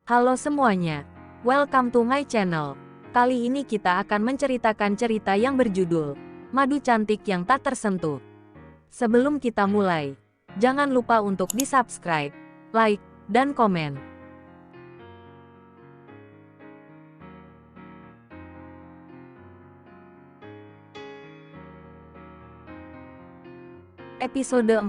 Halo semuanya, welcome to my channel. Kali ini kita akan menceritakan cerita yang berjudul Madu Cantik yang Tak Tersentuh. Sebelum kita mulai, jangan lupa untuk di-subscribe, like, dan komen. Episode 46,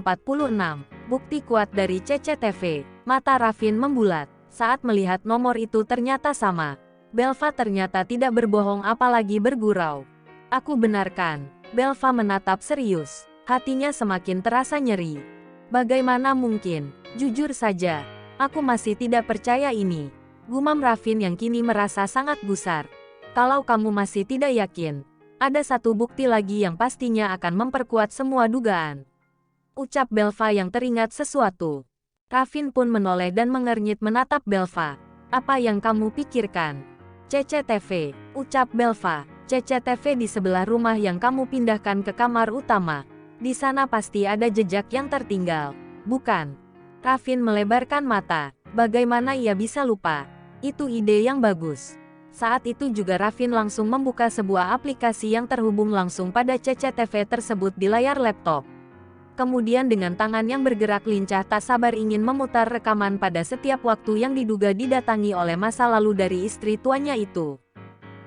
Bukti Kuat dari CCTV. Mata Raffin membulat saat melihat nomor itu ternyata sama. Belva ternyata tidak berbohong apalagi bergurau. Aku benarkan. Belva menatap serius. Hatinya semakin terasa nyeri. Bagaimana mungkin? Jujur saja, aku masih tidak percaya ini. Gumam Raffin yang kini merasa sangat gusar. Kalau kamu masih tidak yakin, ada satu bukti lagi yang pastinya akan memperkuat semua dugaan. Ucap Belva yang teringat sesuatu. Raffin pun menoleh dan mengernyit menatap Belva. Apa yang kamu pikirkan? CCTV, ucap Belva. CCTV di sebelah rumah yang kamu pindahkan ke kamar utama. Di sana pasti ada jejak yang tertinggal, bukan? Raffin melebarkan mata. Bagaimana ia bisa lupa? Itu ide yang bagus. Saat itu juga Raffin langsung membuka sebuah aplikasi yang terhubung langsung pada CCTV tersebut di layar laptop. Kemudian dengan tangan yang bergerak lincah tak sabar ingin memutar rekaman pada setiap waktu yang diduga didatangi oleh masa lalu dari istri tuanya itu.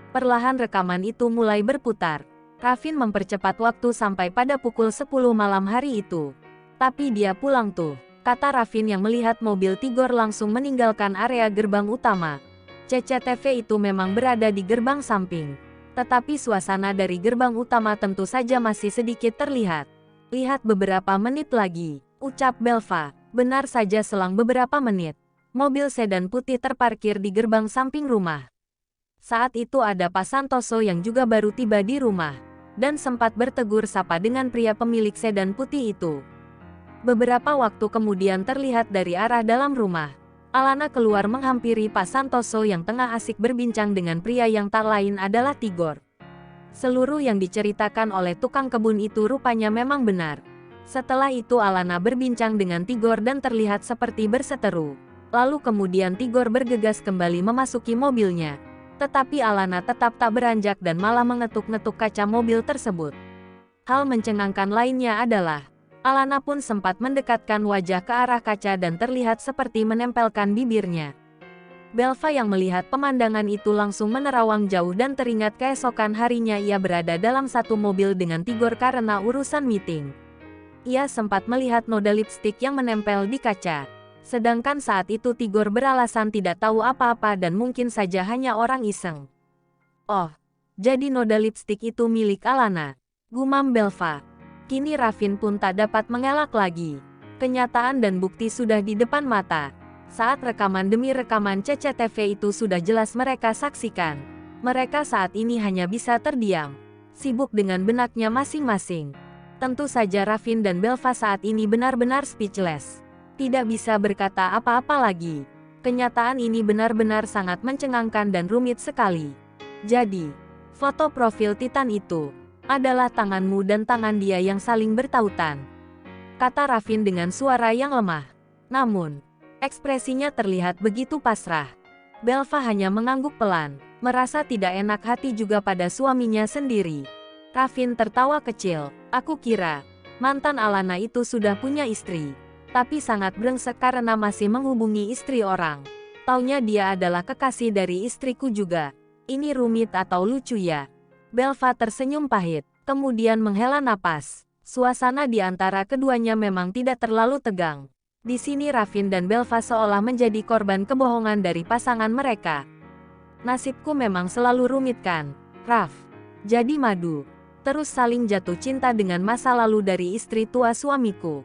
Perlahan rekaman itu mulai berputar. Raffin mempercepat waktu sampai pada pukul 10 malam hari itu. Tapi dia pulang tuh, kata Raffin yang melihat mobil Tigor langsung meninggalkan area gerbang utama. CCTV itu memang berada di gerbang samping. Tetapi suasana dari gerbang utama tentu saja masih sedikit terlihat. Lihat beberapa menit lagi, ucap Belva. Benar saja selang beberapa menit, mobil sedan putih terparkir di gerbang samping rumah. Saat itu ada Pak Santoso yang juga baru tiba di rumah, dan sempat bertegur sapa dengan pria pemilik sedan putih itu. Beberapa waktu kemudian terlihat dari arah dalam rumah, Alana keluar menghampiri Pak Santoso yang tengah asik berbincang dengan pria yang tak lain adalah Tigor. Seluruh yang diceritakan oleh tukang kebun itu rupanya memang benar. Setelah itu Alana berbincang dengan Tigor dan terlihat seperti berseteru. Lalu kemudian Tigor bergegas kembali memasuki mobilnya. Tetapi Alana tetap tak beranjak dan malah mengetuk-ngetuk kaca mobil tersebut. Hal mencengangkan lainnya adalah, Alana pun sempat mendekatkan wajah ke arah kaca dan terlihat seperti menempelkan bibirnya. Belva yang melihat pemandangan itu langsung menerawang jauh dan teringat keesokan harinya ia berada dalam satu mobil dengan Tigor karena urusan meeting. Ia sempat melihat noda lipstik yang menempel di kaca. Sedangkan saat itu Tigor beralasan tidak tahu apa-apa dan mungkin saja hanya orang iseng. Oh, jadi noda lipstik itu milik Alana, gumam Belva. Kini Raffin pun tak dapat mengelak lagi. Kenyataan dan bukti sudah di depan mata. Saat rekaman demi rekaman CCTV itu sudah jelas mereka saksikan. Mereka saat ini hanya bisa terdiam, sibuk dengan benaknya masing-masing. Tentu saja Raffin dan Belva saat ini benar-benar speechless. Tidak bisa berkata apa-apa lagi. Kenyataan ini benar-benar sangat mencengangkan dan rumit sekali. Jadi, foto profil Titan itu adalah tanganmu dan tangan dia yang saling bertautan, kata Raffin dengan suara yang lemah. Namun, ekspresinya terlihat begitu pasrah. Belva hanya mengangguk pelan, merasa tidak enak hati juga pada suaminya sendiri. Raffin tertawa kecil. Aku kira mantan Alana itu sudah punya istri, tapi sangat brengsek karena masih menghubungi istri orang. Taunya dia adalah kekasih dari istriku juga. Ini rumit atau lucu ya? Belva tersenyum pahit, kemudian menghela napas. Suasana di antara keduanya memang tidak terlalu tegang. Di sini Raffin dan Belva seolah menjadi korban kebohongan dari pasangan mereka. Nasibku memang selalu rumit kan, Raff? Jadi madu. Terus saling jatuh cinta dengan masa lalu dari istri tua suamiku.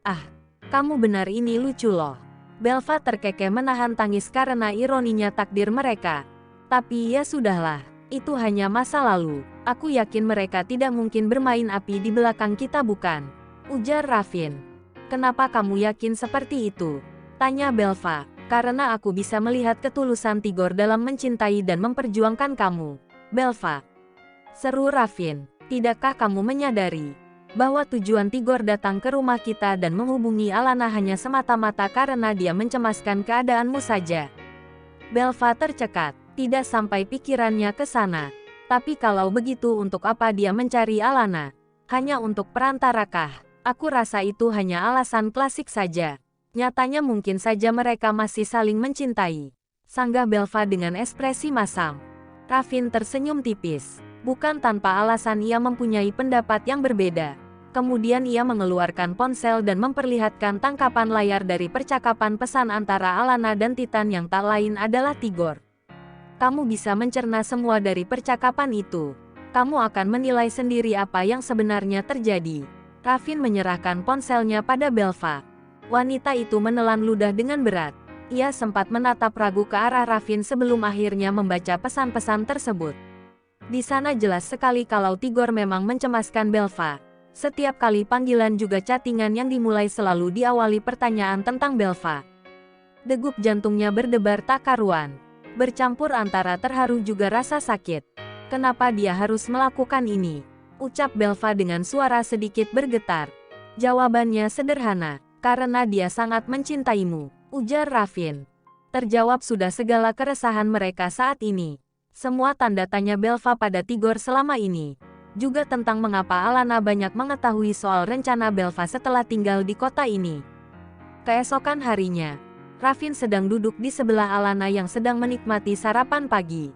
Ah, kamu benar ini lucu loh. Belva terkekeh menahan tangis karena ironinya takdir mereka. Tapi ya sudahlah, itu hanya masa lalu. Aku yakin mereka tidak mungkin bermain api di belakang kita bukan? Ujar Raffin. Kenapa kamu yakin seperti itu? Tanya Belva. Karena aku bisa melihat ketulusan Tigor dalam mencintai dan memperjuangkan kamu, Belva. Seru Raffin. Tidakkah kamu menyadari bahwa tujuan Tigor datang ke rumah kita dan menghubungi Alana hanya semata-mata karena dia mencemaskan keadaanmu saja? Belva tercekat, tidak sampai pikirannya ke sana. Tapi kalau begitu untuk apa dia mencari Alana? Hanya untuk perantarakah? Aku rasa itu hanya alasan klasik saja. Nyatanya mungkin saja mereka masih saling mencintai. Sanggah Belva dengan ekspresi masam. Ravin tersenyum tipis. Bukan tanpa alasan ia mempunyai pendapat yang berbeda. Kemudian ia mengeluarkan ponsel dan memperlihatkan tangkapan layar dari percakapan pesan antara Alana dan Titan yang tak lain adalah Tigor. Kamu bisa mencerna semua dari percakapan itu. Kamu akan menilai sendiri apa yang sebenarnya terjadi. Ravin menyerahkan ponselnya pada Belva. Wanita itu menelan ludah dengan berat. Ia sempat menatap ragu ke arah Ravin sebelum akhirnya membaca pesan-pesan tersebut. Di sana jelas sekali kalau Tigor memang mencemaskan Belva. Setiap kali panggilan juga chattingan yang dimulai selalu diawali pertanyaan tentang Belva. Degup jantungnya berdebar tak karuan. Bercampur antara terharu juga rasa sakit. Kenapa dia harus melakukan ini? Ucap Belva dengan suara sedikit bergetar. Jawabannya sederhana, karena dia sangat mencintaimu, ujar Ravin. Terjawab sudah segala keresahan mereka saat ini. Semua tanda tanya Belva pada Tigor selama ini. Juga tentang mengapa Alana banyak mengetahui soal rencana Belva setelah tinggal di kota ini. Keesokan harinya, Ravin sedang duduk di sebelah Alana yang sedang menikmati sarapan pagi.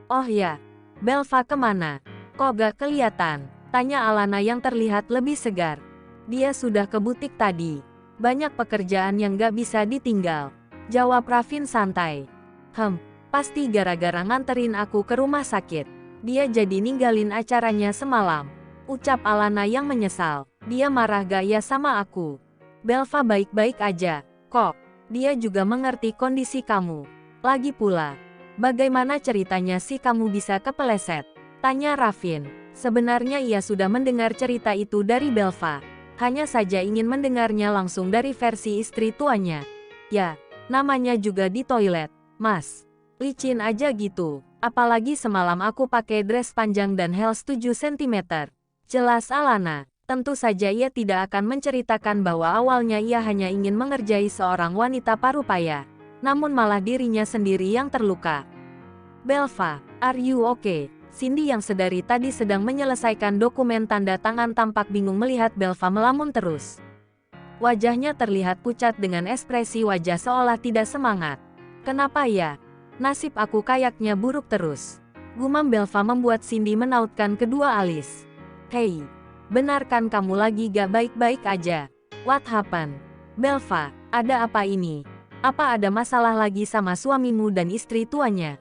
Oh ya, Belva kemana? Kok gak kelihatan? Tanya Alana yang terlihat lebih segar. Dia sudah ke butik tadi. Banyak pekerjaan yang gak bisa ditinggal. Jawab Ravin santai. Pasti gara-gara nganterin aku ke rumah sakit. Dia jadi ninggalin acaranya semalam. Ucap Alana yang menyesal. Dia marah gak ya sama aku? Belva baik-baik aja, kok. Dia juga mengerti kondisi kamu. Lagi pula, bagaimana ceritanya sih kamu bisa kepeleset? Tanya Ravin. Sebenarnya ia sudah mendengar cerita itu dari Belva. Hanya saja ingin mendengarnya langsung dari versi istri tuanya. Ya, namanya juga di toilet, Mas. Licin aja gitu. Apalagi semalam aku pakai dress panjang dan heels 7 cm. Jelas Alana. Tentu saja ia tidak akan menceritakan bahwa awalnya ia hanya ingin mengerjai seorang wanita parubaya. Namun malah dirinya sendiri yang terluka. Belva, are you okay? Cindy yang sedari tadi sedang menyelesaikan dokumen tanda tangan tampak bingung melihat Belva melamun terus. Wajahnya terlihat pucat dengan ekspresi wajah seolah tidak semangat. Kenapa ya? Nasib aku kayaknya buruk terus. Gumam Belva membuat Cindy menautkan kedua alis. Hei, benarkan kamu lagi gak baik-baik aja? What happened? Belva, ada apa ini? Apa ada masalah lagi sama suamimu dan istri tuanya?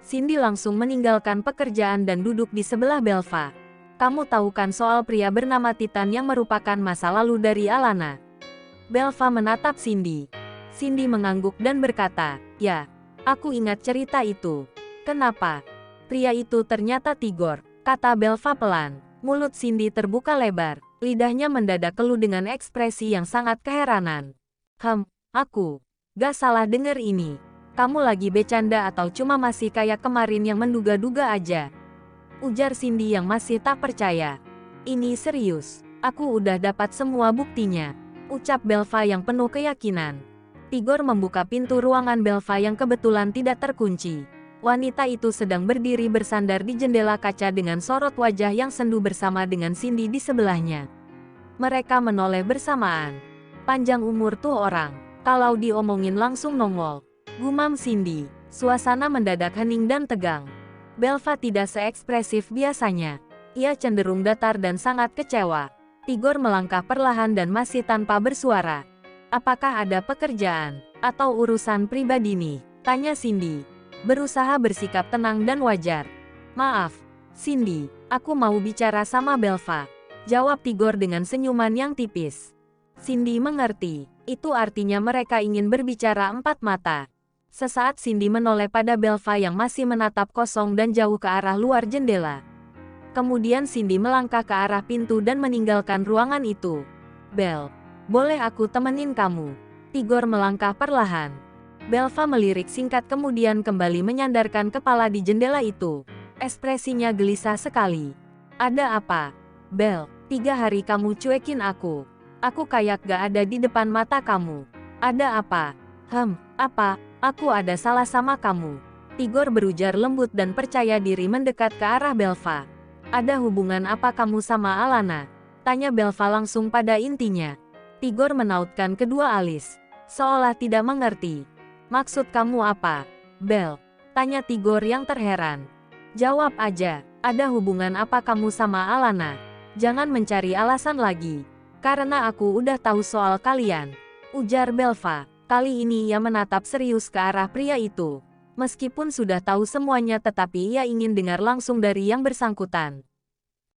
Cindy langsung meninggalkan pekerjaan dan duduk di sebelah Belva. Kamu tahu kan soal pria bernama Titan yang merupakan masa lalu dari Alana? Belva menatap Cindy. Cindy mengangguk dan berkata, ya. Aku ingat cerita itu. Kenapa? Pria itu ternyata Tigor, kata Belva pelan. Mulut Cindy terbuka lebar, lidahnya mendadak keluh dengan ekspresi yang sangat keheranan. Aku gak salah dengar ini. Kamu lagi bercanda atau cuma masih kayak kemarin yang menduga-duga aja? Ujar Cindy yang masih tak percaya. Ini serius, aku udah dapat semua buktinya. Ucap Belva yang penuh keyakinan. Tigor membuka pintu ruangan Belva yang kebetulan tidak terkunci. Wanita itu sedang berdiri bersandar di jendela kaca dengan sorot wajah yang sendu bersama dengan Cindy di sebelahnya. Mereka menoleh bersamaan. Panjang umur tuh orang, kalau diomongin langsung nongol. Gumam Cindy. Suasana mendadak hening dan tegang. Belva tidak seekspresif biasanya. Ia cenderung datar dan sangat kecewa. Tigor melangkah perlahan dan masih tanpa bersuara. Apakah ada pekerjaan atau urusan pribadi nih? Tanya Cindy. Berusaha bersikap tenang dan wajar. Maaf, Cindy, aku mau bicara sama Belva. Jawab Tigor dengan senyuman yang tipis. Cindy mengerti, itu artinya mereka ingin berbicara empat mata. Sesaat Cindy menoleh pada Belva yang masih menatap kosong dan jauh ke arah luar jendela. Kemudian Cindy melangkah ke arah pintu dan meninggalkan ruangan itu. Bel, boleh aku temenin kamu? Tigor melangkah perlahan. Belva melirik singkat kemudian kembali menyandarkan kepala di jendela itu. Ekspresinya gelisah sekali. Ada apa? Bel, 3 hari kamu cuekin aku. Aku kayak gak ada di depan mata kamu. Ada apa? Apa? Aku ada salah sama kamu. Tigor berujar lembut dan percaya diri mendekat ke arah Belva. Ada hubungan apa kamu sama Alana? Tanya Belva langsung pada intinya. Tigor menautkan kedua alis, seolah tidak mengerti. Maksud kamu apa, Bel? Tanya Tigor yang terheran. Jawab aja, ada hubungan apa kamu sama Alana? Jangan mencari alasan lagi. Karena aku udah tahu soal kalian. Ujar Belva. Kali ini ia menatap serius ke arah pria itu. Meskipun sudah tahu semuanya tetapi ia ingin dengar langsung dari yang bersangkutan.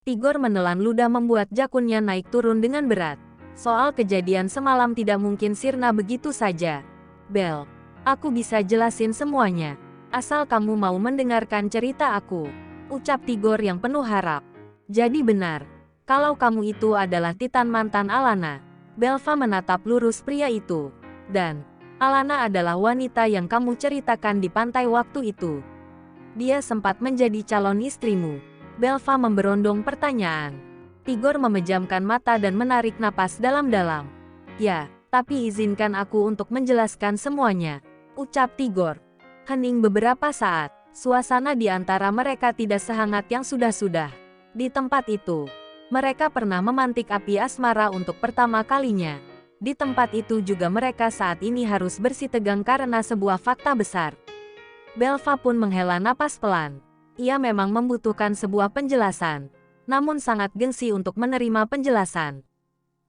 Tigor menelan ludah membuat jakunnya naik turun dengan berat. Soal kejadian semalam tidak mungkin sirna begitu saja. Bel, aku bisa jelasin semuanya. Asal kamu mau mendengarkan cerita aku. Ucap Tigor yang penuh harap. Jadi benar. Kalau kamu itu adalah Titan mantan Alana. Belva menatap lurus pria itu. Dan, Alana adalah wanita yang kamu ceritakan di pantai waktu itu. Dia sempat menjadi calon istrimu. Belva memberondong pertanyaan. Tigor memejamkan mata dan menarik napas dalam-dalam. Ya, tapi izinkan aku untuk menjelaskan semuanya. Ucap Tigor. Hening beberapa saat, suasana di antara mereka tidak sehangat yang sudah-sudah. Di tempat itu, mereka pernah memantik api asmara untuk pertama kalinya. Di tempat itu juga mereka saat ini harus bersitegang karena sebuah fakta besar. Belva pun menghela napas pelan. Ia memang membutuhkan sebuah penjelasan, namun sangat gengsi untuk menerima penjelasan.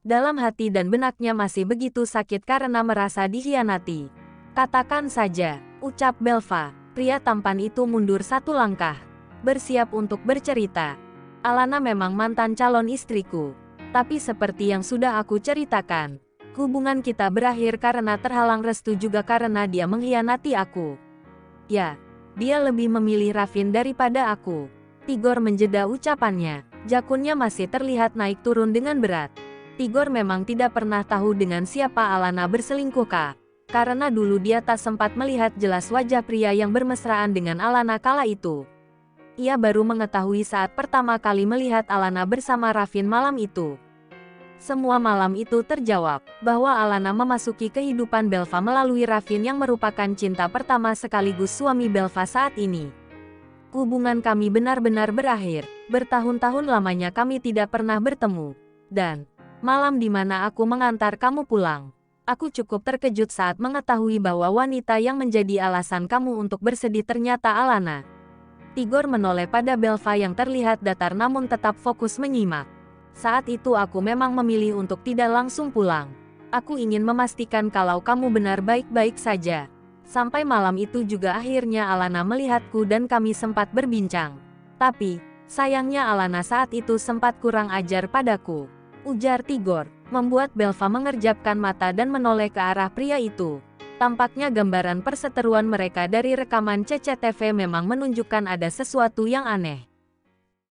Dalam hati dan benaknya masih begitu sakit karena merasa dikhianati. Katakan saja, ucap Belva. Pria tampan itu mundur satu langkah, bersiap untuk bercerita. Alana memang mantan calon istriku, tapi seperti yang sudah aku ceritakan, hubungan kita berakhir karena terhalang restu juga karena dia mengkhianati aku. Ya, dia lebih memilih Ravin daripada aku. Tigor menjeda ucapannya. Jakunnya masih terlihat naik turun dengan berat. Tigor memang tidak pernah tahu dengan siapa Alana berselingkuh kah. Karena dulu dia tak sempat melihat jelas wajah pria yang bermesraan dengan Alana kala itu. Ia baru mengetahui saat pertama kali melihat Alana bersama Ravin malam itu. Semua malam itu terjawab, bahwa Alana memasuki kehidupan Belva melalui Ravin yang merupakan cinta pertama sekaligus suami Belva saat ini. Hubungan kami benar-benar berakhir, bertahun-tahun lamanya kami tidak pernah bertemu. Dan, malam di mana aku mengantar kamu pulang, aku cukup terkejut saat mengetahui bahwa wanita yang menjadi alasan kamu untuk bersedih ternyata Alana. Tigor menoleh pada Belva yang terlihat datar namun tetap fokus menyimak. Saat itu aku memang memilih untuk tidak langsung pulang. Aku ingin memastikan kalau kamu benar baik-baik saja. Sampai malam itu juga akhirnya Alana melihatku dan kami sempat berbincang. Tapi, sayangnya Alana saat itu sempat kurang ajar padaku. Ujar Tigor, membuat Belva mengerjapkan mata dan menoleh ke arah pria itu. Tampaknya gambaran perseteruan mereka dari rekaman CCTV memang menunjukkan ada sesuatu yang aneh.